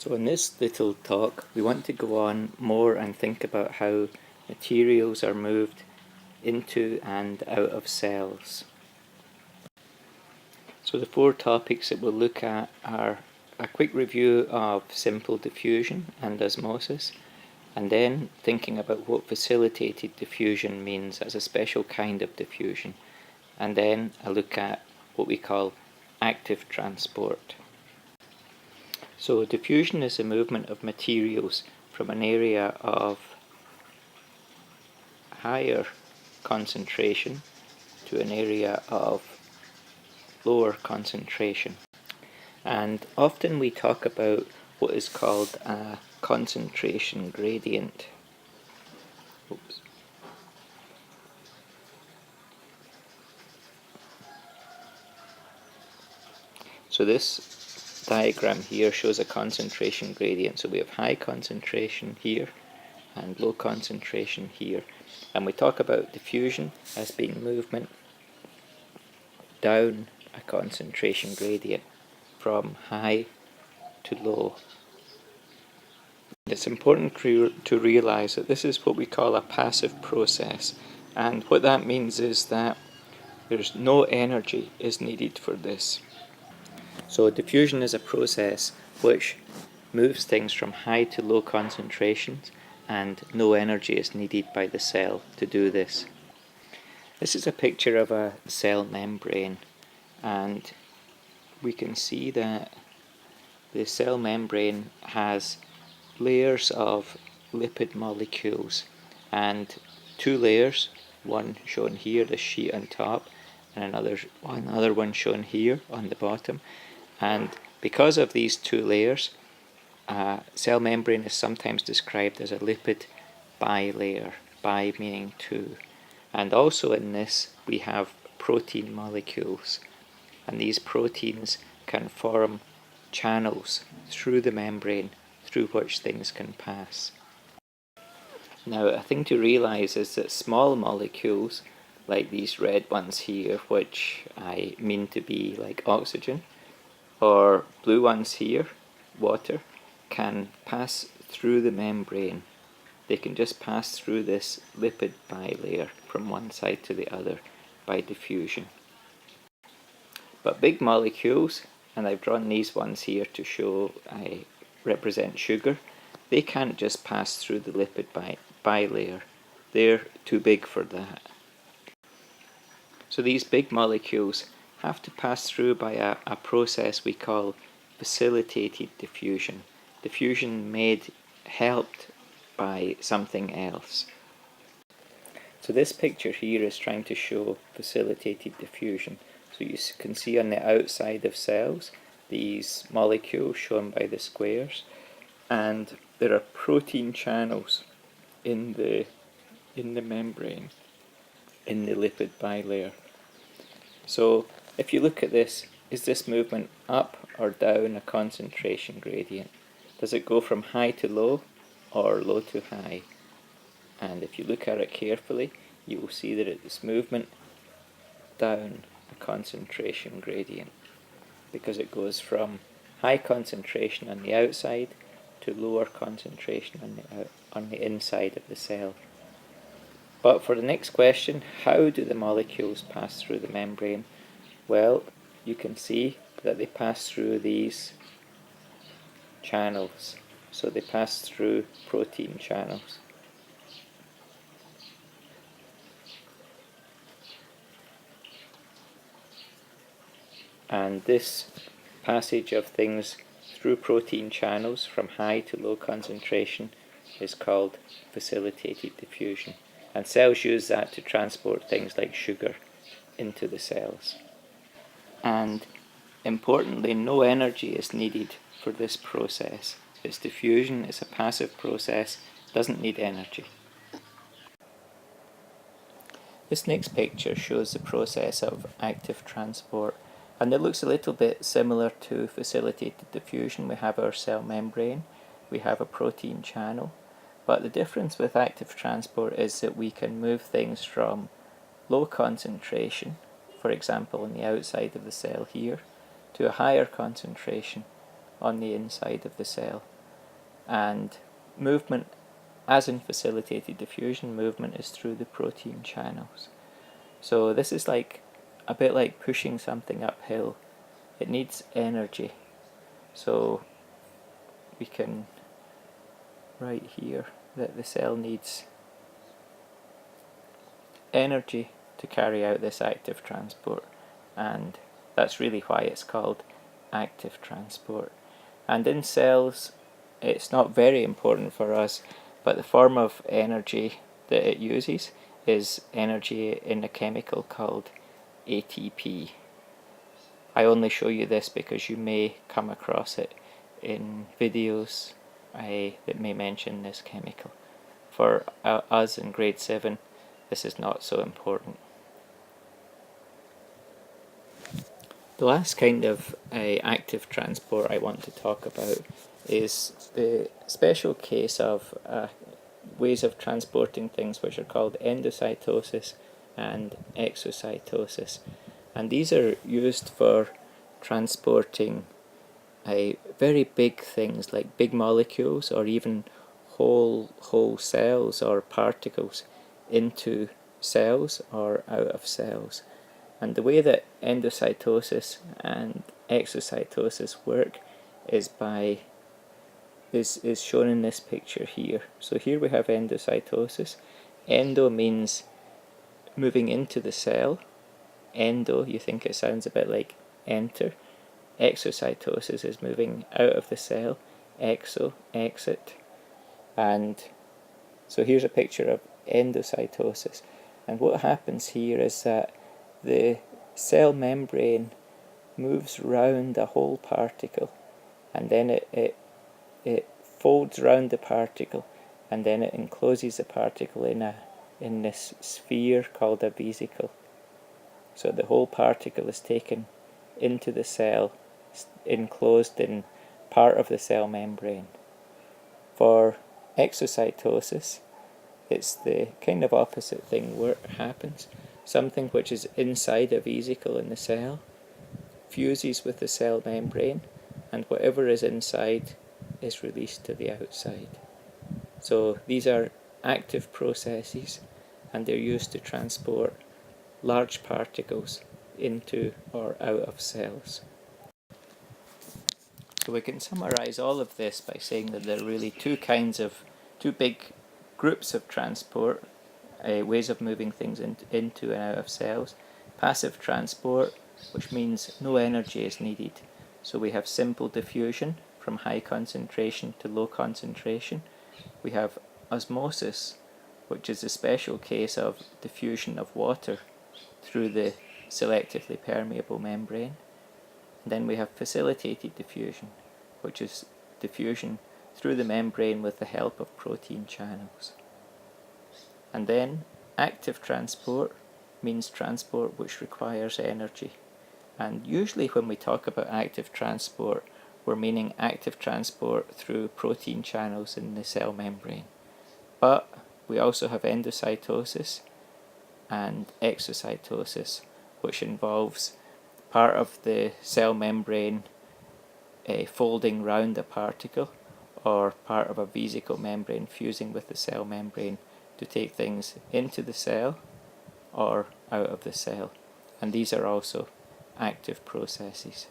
So in this little talk we want to go on more and think about how materials are moved into and out of cells. So the four topics that we'll look at are a quick review of simple diffusion and osmosis, and then thinking about what facilitated diffusion means as a special kind of diffusion, and then a look at what we call active transport. So diffusion is the movement of materials from an area of higher concentration to an area of lower concentration. And often we talk about what is called a concentration gradient. Oops. So this diagram here shows a concentration gradient. So we have high concentration here and low concentration here. And we talk about diffusion as being movement down a concentration gradient from high to low. It's important to realise that this is what we call a passive process, and what that means is that there's no energy is needed for this. So diffusion is a process which moves things from high to low concentrations, and no energy is needed by the cell to do this. This is a picture of a cell membrane, and we can see that the cell membrane has layers of lipid molecules, and two layers, one shown here, the sheet on top, and another one shown here on the bottom. And because of these two layers, cell membrane is sometimes described as a lipid bilayer, bi meaning two. And also in this we have protein molecules, and these proteins can form channels through the membrane through which things can pass. Now, a thing to realise is that small molecules, like these red ones here, which I mean to be like oxygen, or blue ones here, water, can pass through the membrane. They can just pass through this lipid bilayer from one side to the other by diffusion. But big molecules, and I've drawn these ones here to show I represent sugar, they can't just pass through the lipid bilayer. They're too big for that. So these big molecules have to pass through by a process we call facilitated diffusion. Diffusion helped by something else. So this picture here is trying to show facilitated diffusion. So you can see on the outside of cells these molecules shown by the squares, and there are protein channels in the membrane, in the lipid bilayer. So if you look at this, is this movement up or down a concentration gradient? Does it go from high to low or low to high? And if you look at it carefully, you will see that it's movement down a concentration gradient, because it goes from high concentration on the outside to lower concentration on the inside of the cell. But for the next question, how do the molecules pass through the membrane? Well, you can see that they pass through these channels. So they pass through protein channels. And this passage of things through protein channels from high to low concentration is called facilitated diffusion. And cells use that to transport things like sugar into the cells. And importantly, no energy is needed for this process. It's diffusion, it's a passive process, doesn't need energy. This next picture shows the process of active transport, and it looks a little bit similar to facilitated diffusion. We have our cell membrane, we have a protein channel, but the difference with active transport is that we can move things from low concentration, for example on the outside of the cell here, to a higher concentration on the inside of the cell. and movement, as in facilitated diffusion, movement is through the protein channels. So this is like a bit like pushing something uphill. It needs energy. So we can write here that the cell needs energy to carry out this active transport, and that's really why it's called active transport. And in cells, it's not very important for us, but the form of energy that it uses is energy in a chemical called ATP. I only show you this because you may come across it in videos that may mention this chemical. For us in grade 7, this is not so important. The last kind of active transport I want to talk about is the special case of ways of transporting things which are called endocytosis and exocytosis. And these are used for transporting very big things like big molecules or even whole cells or particles into cells or out of cells. And the way that endocytosis and exocytosis work is shown in this picture here. So here we have endocytosis. Endo means moving into the cell. Endo, you think it sounds a bit like enter. Exocytosis is moving out of the cell. Exo, exit. And so here's a picture of endocytosis. And what happens here is that the cell membrane moves round a whole particle, and then it folds round the particle, and then it encloses the particle in this sphere called a vesicle. So the whole particle is taken into the cell, enclosed in part of the cell membrane. For exocytosis, it's the kind of opposite thing where it happens. Something which is inside a vesicle in the cell fuses with the cell membrane, and whatever is inside is released to the outside. So these are active processes, and they're used to transport large particles into or out of cells. So we can summarize all of this by saying that there are really two big groups of transport, ways of moving things into and out of cells. Passive transport, which means no energy is needed. So we have simple diffusion from high concentration to low concentration. We have osmosis, which is a special case of diffusion of water through the selectively permeable membrane. And then we have facilitated diffusion, which is diffusion through the membrane with the help of protein channels. And then active transport means transport which requires energy. And usually when we talk about active transport, we're meaning active transport through protein channels in the cell membrane. But we also have endocytosis and exocytosis, which involves part of the cell membrane folding round a particle, or part of a vesicle membrane fusing with the cell membrane to take things into the cell or out of the cell. And these are also active processes.